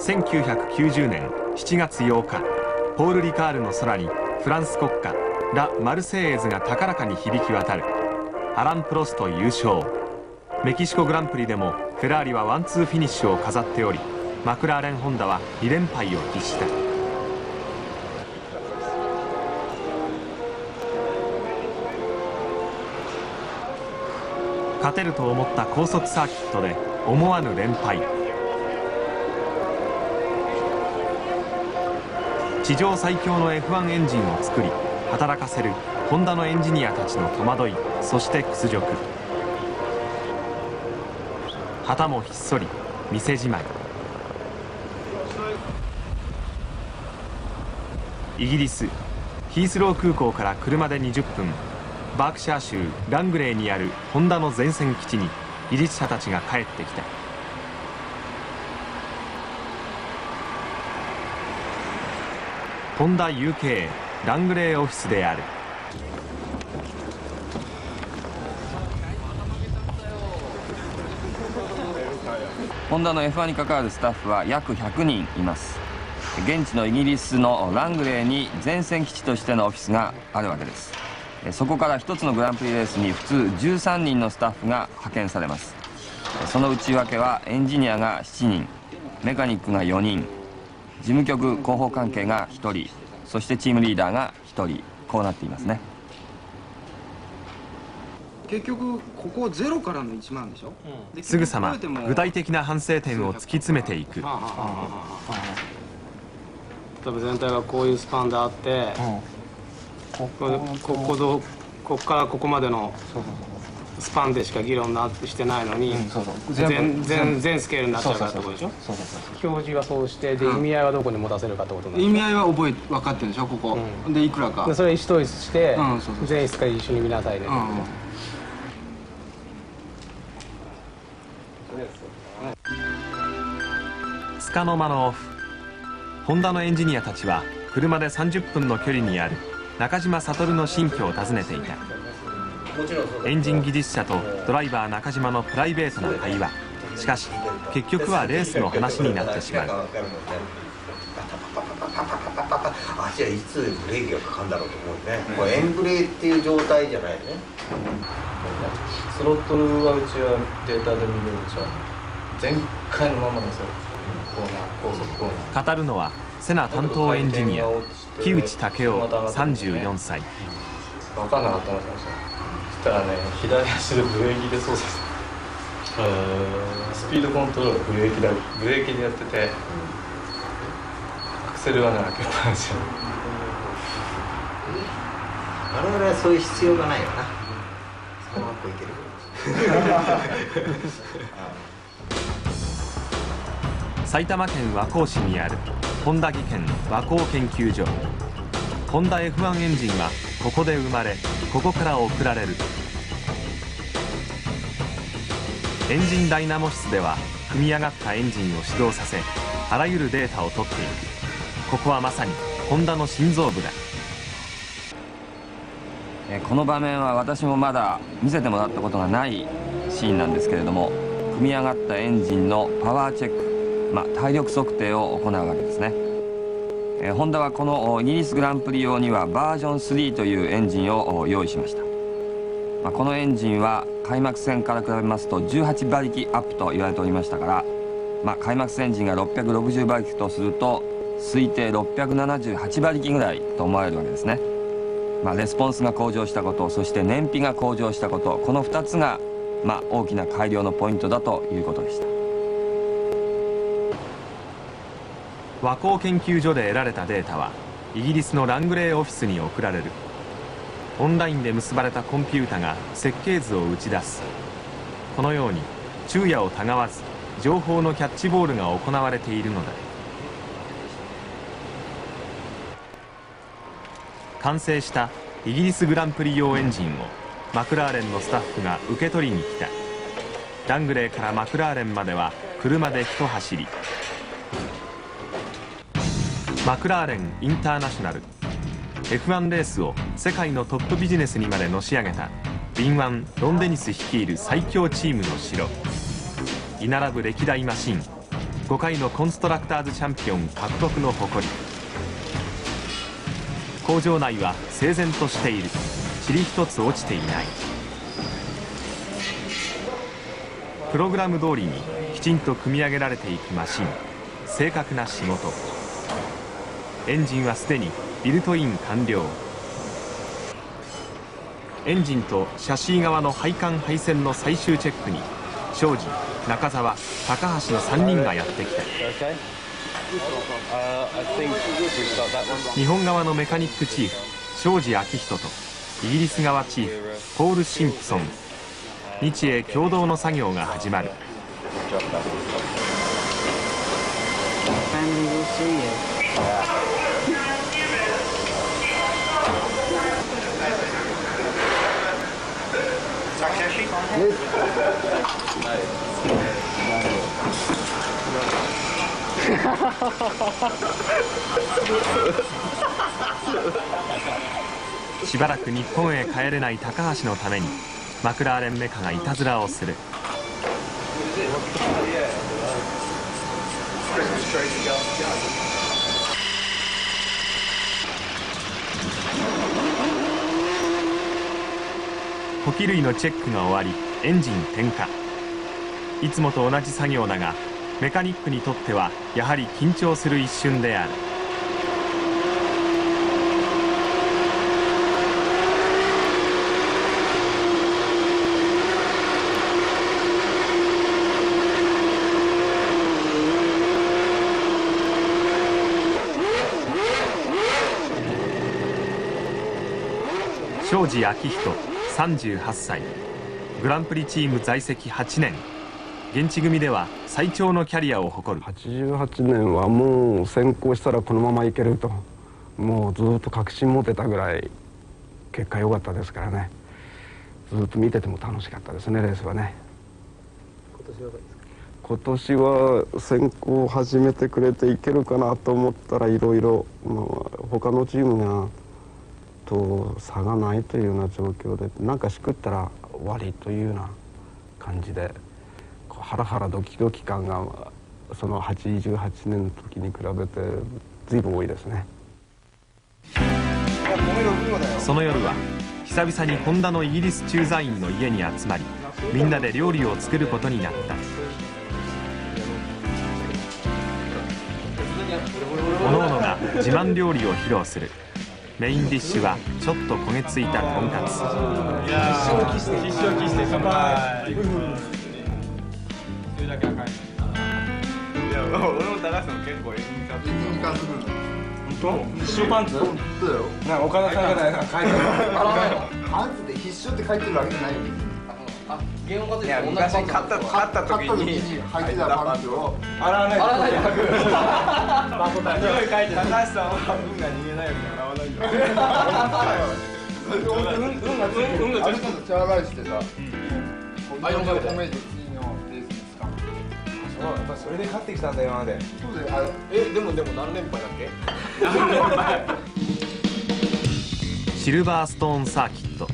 1990年7月8日、ポール・リカールの空にフランス国歌ラ・マルセイエーズが高らかに響き渡る。アラン・プロスト優勝。メキシコグランプリでもフェラーリはワンツーフィニッシュを飾っており、マクラーレン・ホンダは2連敗を喫した。勝てると思った高速サーキットで思わぬ連敗。地上最強の F1 エンジンを作り働かせるホンダのエンジニアたちの戸惑い、そして屈辱。旗もひっそり店じまい。イギリスヒースロー空港から車で20分、バークシャー州ラングレーにあるホンダの前線基地に技術者たちが帰ってきた。ホンダ UK ラングレーオフィスである。ホンダの F1 に関わるスタッフは約100人います。現地のイギリスのラングレーに前線基地としてのオフィスがあるわけです。そこから1つのグランプリレースに普通13人のスタッフが派遣されます。その内訳はエンジニアが7人、メカニックが4人、事務局広報関係が1人、そしてチームリーダーが1人、こうなっていますね。結局ここゼロからの1万でしょ、すぐさま具体的な反省点を突き詰めていく。例えば全体がこういうスパンであって、ここからここまでのスパンでしか議論してないのに全スケールになっちゃうからってことでしょ。表示はそうしてで意味合いはどこに持たせるかってことなんです。意味合いは分かってるでしょ、ここ、でいくらかそれ意思統一して全室から一緒に見なさいね。つかの間のオフ。ホンダのエンジニアたちは車で30分の距離にある中島悟の新居を訪ねていた。エンジン技術者とドライバー中島のプライベートな会話。しかし結局はレースの話になってしまう。足はいつブレーキがかかるんだろうと思うね。これエンブレっていう状態じゃないね。スロットルはうちはデータで見るんじゃ前回のままですよ。高速コーナー。語るのはセナ担当エンジニア木内武雄34歳。分かんなかったのかもしれない。そしたらね、左足でブレーキで操作して、スピードコントロールはブレーキでやってて、アクセルはね、開けっぱなし。我々はそういう必要がないよな。そのままいける。埼玉県和光市にあるホンダ技研和光研究所。ホンダ F1 エンジンはここで生まれ、ここから送られる。エンジンダイナモ室では組み上がったエンジンを始動させ、あらゆるデータを取っていく。ここはまさにホンダの心臓部だ。この場面は私もまだ見せてもらったことがないシーンなんですけれども、組み上がったエンジンのパワーチェック、体力測定を行うわけですね。ホンダはこのイギリスグランプリ用にはバージョン3というエンジンを用意しました。このエンジンは開幕戦から比べますと18馬力アップと言われておりましたから、開幕戦エンジンが660馬力とすると推定678馬力ぐらいと思われるわけですね。レスポンスが向上したこと、そして燃費が向上したこと、この2つが大きな改良のポイントだということでした。和光研究所で得られたデータはイギリスのラングレーオフィスに送られる。オンラインで結ばれたコンピュータが設計図を打ち出す。このように昼夜をたがわず情報のキャッチボールが行われているのだ。完成したイギリスグランプリ用エンジンをマクラーレンのスタッフが受け取りに来た。ラングレーからマクラーレンまでは車で一走り。マクラーレンインターナショナル F1 レースを世界のトップビジネスにまでのし上げた敏腕ロンデニス率いる最強チームの城。居並ぶ歴代マシン、5回のコンストラクターズチャンピオン獲得の誇り。工場内は整然としている。塵一つ落ちていない。プログラム通りにきちんと組み上げられていくマシン。正確な仕事。エンジンはすでにビルトイン完了。エンジンとシャシー側の配管配線の最終チェックに庄司、中澤、高橋の3人がやってきた。日本側のメカニックチーフ庄司明人とイギリス側チーフポール・シンプソン。日英共同の作業が始まる。しばらく日本へ帰れない高橋のためにマクラーレンメカがいたずらをする。補給類のチェックが終わりエンジン点火。いつもと同じ作業だがメカニックにとってはやはり緊張する一瞬である。庄司明人38歳、グランプリチーム在籍8年、現地組では最長のキャリアを誇る。88年はもう先行したらこのままいけると、もうずっと確信持てたぐらい結果良かったですからね。ずっと見てても楽しかったですね、レースはね。今年は先行を始めてくれていけるかなと思ったらいろいろ他のチームがと差がないというような状況で、なんかしくったら終わりというような感じで、ハラハラドキドキ感がその88年の時に比べて随分多いですね。その夜は久々にホンダのイギリス駐在員の家に集まり、みんなで料理を作ることになった。各々が自慢料理を披露する。メインディッシュはちょっと焦げついたとんかつ。必勝キスで乾杯。それだけ赤い。いや、俺も高橋さん結構エンジンカするの。本当？必勝パンツ？そうだよ。なんか岡田さんが書いてる。パンツで必勝って書いてるわけじゃないよ。ゲームいや昔買った時に履いてたパンツを洗わないで履く。匂い嗅いで高橋さんは運が逃げないように洗わないよ。運がちょっとチャーライしてさ。アイロンかけて。米で次のレースに使う。そう、やっぱそれで勝ってきたんだよ今まで。そうだよ。でも何連敗だっけ？何連敗。シルバーストーンサーキット。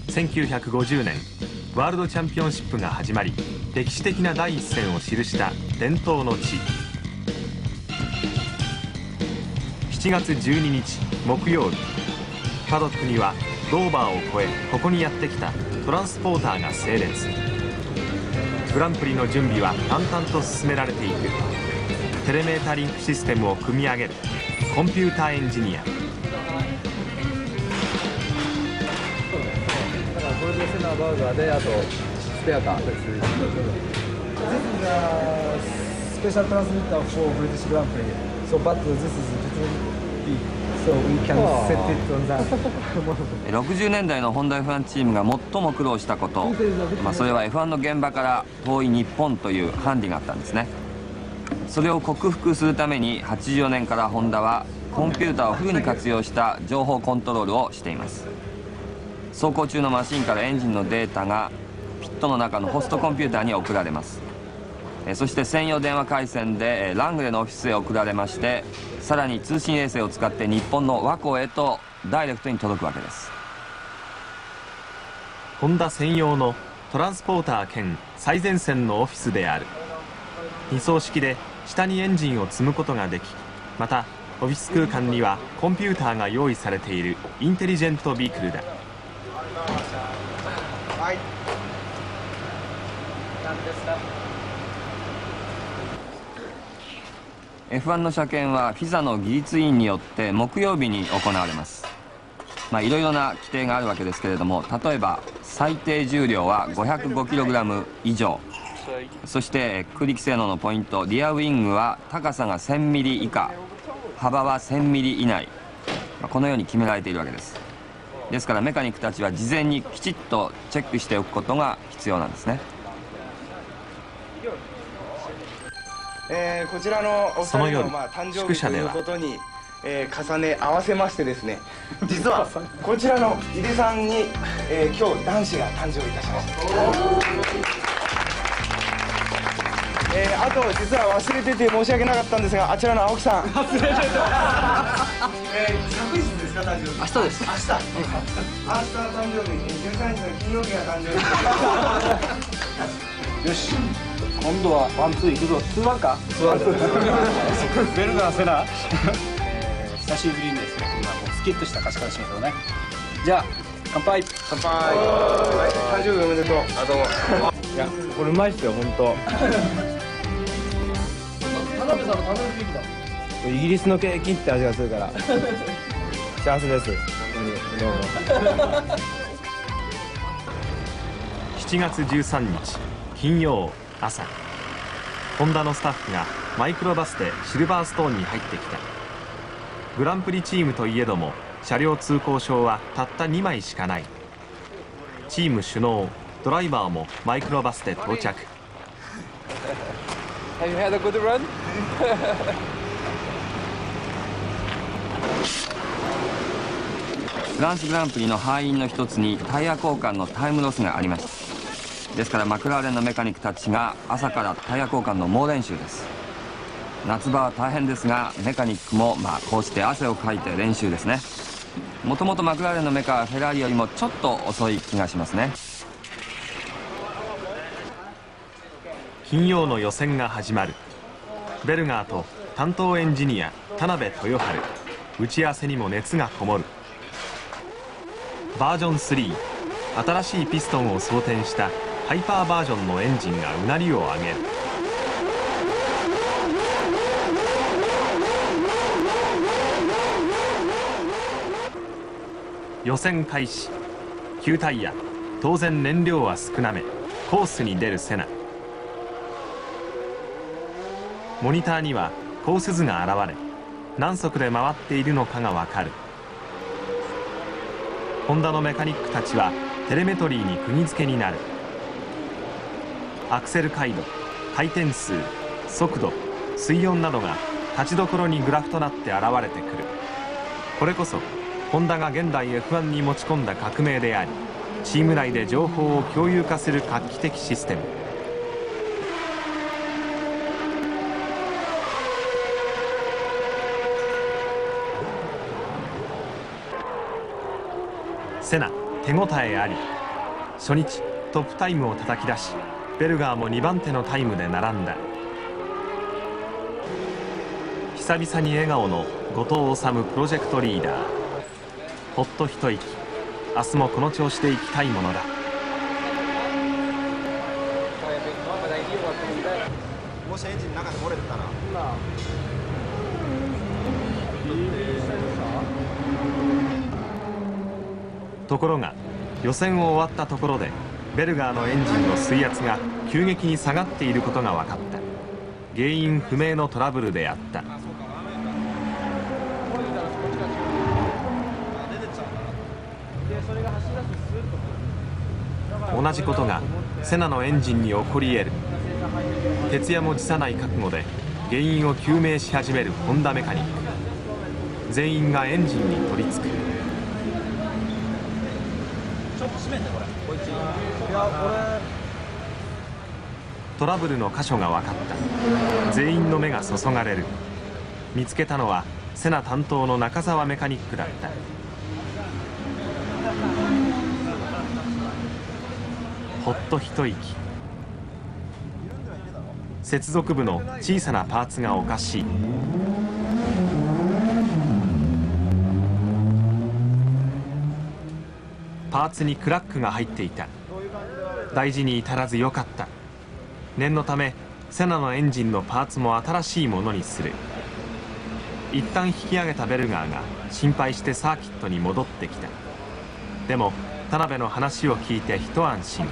1950年。ワールドチャンピオンシップが始まり、歴史的な第一戦を記した伝統の地。7月12日木曜日、パドックにはドーバーを越えここにやってきたトランスポーターが整列。グランプリの準備は淡々と進められていく。テレメータリンクシステムを組み上げるコンピューターエンジニア。これでセナバーガーで、あとスペアか。This is a special transmitter for British Grand Prix. So, but this is big, so we can set it on that. 60年代のホンダ F1 チームが最も苦労したこと、それは F1 の現場から遠い日本というハンディがあったんですね。それを克服するために84年からホンダはコンピューターをフルに活用した情報コントロールをしています。走行中のマシンからエンジンのデータがピットの中のホストコンピューターに送られます。そして専用電話回線でラングレのオフィスへ送られまして、さらに通信衛星を使って日本の和光へとダイレクトに届くわけです。ホンダ専用のトランスポーター兼最前線のオフィスである。2層式で下にエンジンを積むことができ、またオフィス空間にはコンピューターが用意されているインテリジェントビークルだ。はい。F1 の車検はフィザの技術委員によって木曜日に行われます。いろいろな規定があるわけですけれども、例えば最低重量は 505kg 以上、そして空力性能のポイント、リアウィングは高さが 1000mm 以下、幅は 1000mm 以内、このように決められているわけです。ですからメカニックたちは事前にきちっとチェックしておくことが必要なんですね。こちらのお二人の誕生日ということに、重ね合わせましてですね、実はこちらの井出さんに、今日男子が誕生いたしました。あと実は忘れてて申し訳なかったんですが、あちらの青木さん忘れてた昨日ですか、誕生日。明日です。明日の誕生日、13日の金曜日が誕生日よし、今度はワンツーいくぞ。ツーワンか。ベルガーセナ久しぶりにですね、今もうスキッとした歌詞からしましょうね。じゃあ乾杯。乾杯。誕生日おめでとう。あ、どうも。いや、これうまいっすよ、本当。田辺さんの誕生日ケーキだ。イギリスのケーキって味がするから幸せです。どうも。7月13日金曜朝、ホンダのスタッフがマイクロバスでシルバーストーンに入ってきた。グランプリチームといえども車両通行証はたった2枚しかない。チーム首脳、ドライバーもマイクロバスで到着。Have you had a good run? フランスグランプリの敗因の一つにタイヤ交換のタイムロスがありました。ですからマクラーレンのメカニックたちが朝からタイヤ交換の猛練習です。夏場は大変ですが、メカニックもこうして汗をかいて練習ですね。もともとマクラーレンのメカはフェラーリよりもちょっと遅い気がしますね。金曜の予選が始まる。ベルガーと担当エンジニア田辺豊春、打ち合わせにも熱がこもる。バージョン3、新しいピストンを装填したハイパーバージョンのエンジンがうなりを上げる。予選開始。旧タイヤ、当然燃料は少なめ。コースに出るセナ。モニターにはコース図が現れ、何速で回っているのかがわかる。ホンダのメカニックたちはテレメトリーに釘付けになる。アクセル回路、回転数、速度、水温などが立ちどころにグラフとなって現れてくる。これこそホンダが現代 F1 に持ち込んだ革命であり、チーム内で情報を共有化する画期的システム。セナ、手応えあり。初日トップタイムを叩き出し、ベルガーも2番手のタイムで並んだ。久々に笑顔の後藤治プロジェクトリーダー。ほっと一息、明日もこの調子で行きたいものだ。もしエンジンの中で漏れてたらところが予選を終わったところでベルガーのエンジンの水圧が急激に下がっていることが分かった。原因不明のトラブルであった。同じことがセナのエンジンに起こり得る。徹夜も辞さない覚悟で原因を究明し始めるホンダメカニック。全員がエンジンに取り付く。トラブルの箇所が分かった。全員の目が注がれる。見つけたのはセナ担当の中澤メカニックだった。ほっと一息。接続部の小さなパーツがおかしい。パーツにクラックが入っていた。大事に至らずよかった。念のためセナのエンジンのパーツも新しいものにする。一旦引き上げたベルガーが心配してサーキットに戻ってきた。でも田辺の話を聞いて一安心。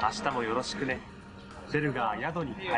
明日もよろしくね。ベルガー宿に帰る。